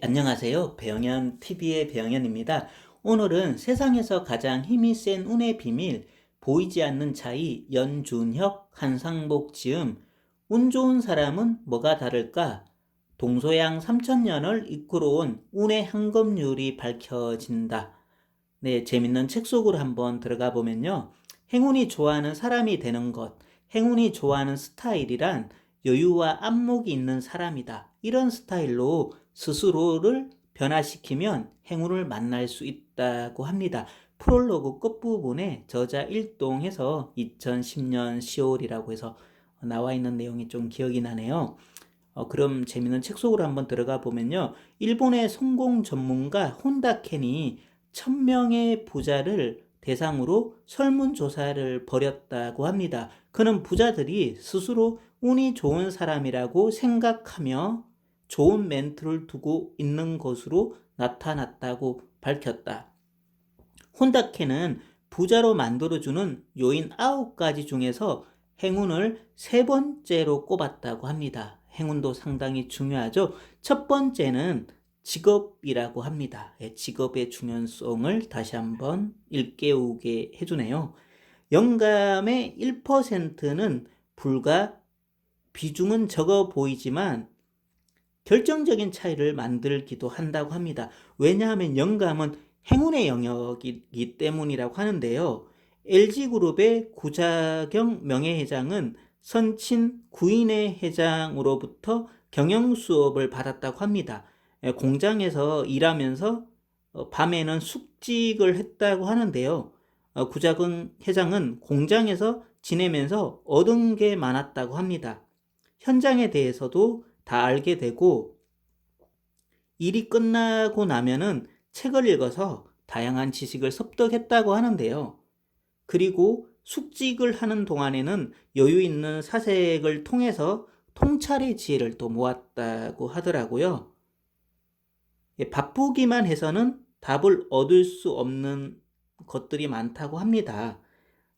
안녕하세요. 배영현 TV의 배영현입니다. 오늘은 세상에서 가장 힘이 센 운의 비밀, 보이지 않는 차이, 연준혁, 한상복 지음, 운 좋은 사람은 뭐가 다를까? 동서양 3천년을 이끌어온 운의 황금률이 밝혀진다. 네, 재밌는 책 속으로 한번 들어가 보면요. 행운이 좋아하는 사람이 되는 것, 행운이 좋아하는 스타일이란 여유와 안목이 있는 사람이다. 이런 스타일로 스스로를 변화시키면 행운을 만날 수 있다고 합니다. 프롤로그 끝부분에 저자 일동해서 2010년 10월이라고 해서 나와 있는 내용이 좀 기억이 나네요. 그럼 재밌는 책 속으로 한번 들어가 보면요. 일본의 성공 전문가 혼다켄이 1000명의 부자를 대상으로 설문조사를 벌였다고 합니다. 그는 부자들이 스스로 운이 좋은 사람이라고 생각하며 좋은 멘트를 두고 있는 것으로 나타났다고 밝혔다. 혼다케는 부자로 만들어주는 요인 9가지 중에서 행운을 3번째로 꼽았다고 합니다. 행운도 상당히 중요하죠. 첫 번째는 직업이라고 합니다. 직업의 중요성을 다시 한번 일깨우게 해주네요. 영감의 1%는 불과 비중은 적어 보이지만 결정적인 차이를 만들기도 한다고 합니다. 왜냐하면 영감은 행운의 영역이기 때문이라고 하는데요. LG그룹의 구자경 명예회장은 선친 구인의 회장으로부터 경영 수업을 받았다고 합니다. 공장에서 일하면서 밤에는 숙직을 했다고 하는데요. 구자경 회장은 공장에서 지내면서 얻은 게 많았다고 합니다. 현장에 대해서도 다 알게 되고 일이 끝나고 나면은 책을 읽어서 다양한 지식을 습득했다고 하는데요. 그리고 숙직을 하는 동안에는 여유 있는 사색을 통해서 통찰의 지혜를 또 모았다고 하더라고요. 바쁘기만 해서는 답을 얻을 수 없는 것들이 많다고 합니다.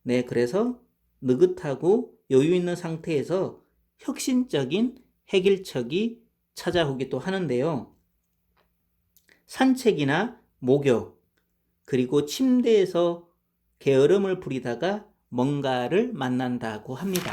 네, 그래서 느긋하고 여유 있는 상태에서 혁신적인 해결책이 찾아오기도 하는데요. 산책이나 목욕, 그리고 침대에서 게으름을 부리다가 뭔가를 만난다고 합니다.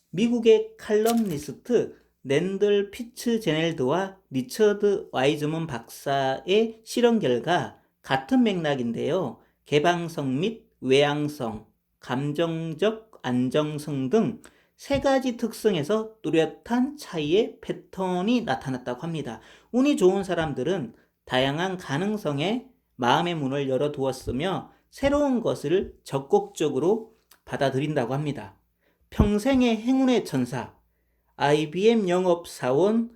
미국의 칼럼니스트 랜들 피츠제넬드와 리처드 와이즈먼 박사의 실험 결과 같은 맥락인데요. 개방성 및 외향성, 감정적 안정성 등 3가지 특성에서 뚜렷한 차이의 패턴이 나타났다고 합니다. 운이 좋은 사람들은 다양한 가능성에 마음의 문을 열어두었으며 새로운 것을 적극적으로 받아들인다고 합니다. 평생의 행운의 천사, IBM 영업사원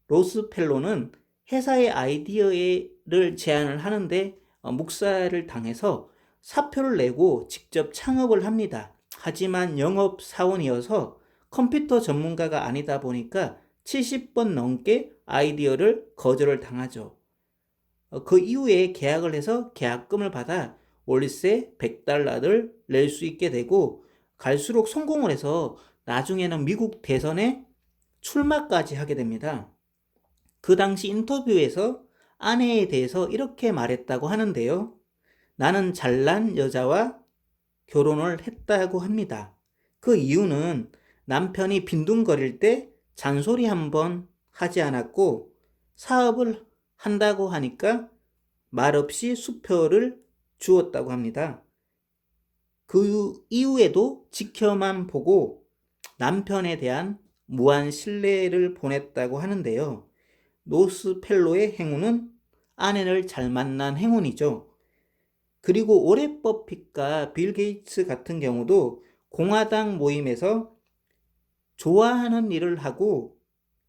로스펠로는 회사의 아이디어를 제안을 하는데 묵살을 당해서 사표를 내고 직접 창업을 합니다. 하지만 영업사원이어서 컴퓨터 전문가가 아니다 보니까 70번 넘게 아이디어를 거절을 당하죠. 그 이후에 계약을 해서 계약금을 받아 월세 $100를 낼 수 있게 되고 갈수록 성공을 해서 나중에는 미국 대선에 출마까지 하게 됩니다. 그 당시 인터뷰에서 아내에 대해서 이렇게 말했다고 하는데요. 나는 잘난 여자와 결혼을 했다고 합니다. 그 이유는 남편이 빈둥거릴 때 잔소리 한번 하지 않았고 사업을 한다고 하니까 말없이 수표를 주었다고 합니다. 그 이후에도 지켜만 보고 남편에 대한 무한 신뢰를 보냈다고 하는데요. 노스펠로의 행운은 아내를 잘 만난 행운이죠. 그리고 오래 버핏과 빌 게이츠 같은 경우도 공화당 모임에서 좋아하는 일을 하고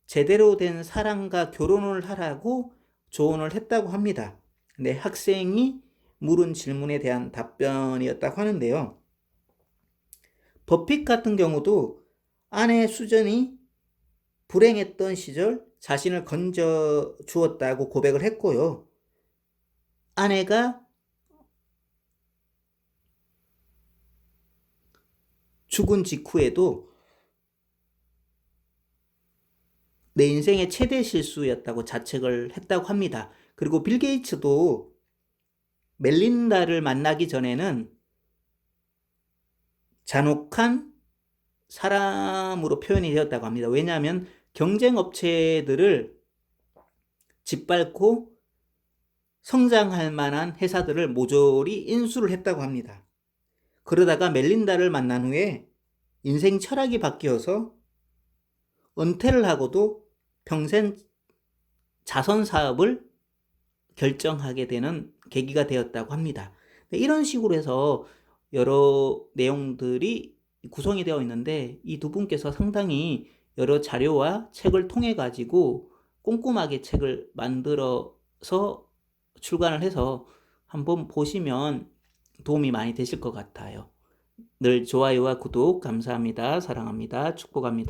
제대로 된 사람과 결혼을 하라고 조언을 했다고 합니다. 네, 학생이 물은 질문에 대한 답변이었다고 하는데요. 버핏 같은 경우도 아내 수전이 불행했던 시절 자신을 건져 주었다고 고백을 했고요. 아내가 죽은 직후에도 내 인생의 최대 실수였다고 자책을 했다고 합니다. 그리고 빌 게이츠도 멜린다를 만나기 전에는 잔혹한 사람으로 표현이 되었다고 합니다. 왜냐하면 경쟁 업체들을 짓밟고 성장할 만한 회사들을 모조리 인수를 했다고 합니다. 그러다가 멜린다를 만난 후에 인생 철학이 바뀌어서 은퇴를 하고도 평생 자선 사업을 결정하게 되는 계기가 되었다고 합니다. 이런 식으로 해서 여러 내용들이 구성이 되어 있는데 이 두 분께서 상당히 여러 자료와 책을 통해 가지고 꼼꼼하게 책을 만들어서 출간을 해서 한번 보시면 도움이 많이 되실 것 같아요. 늘 좋아요와 구독 감사합니다. 사랑합니다. 축복합니다.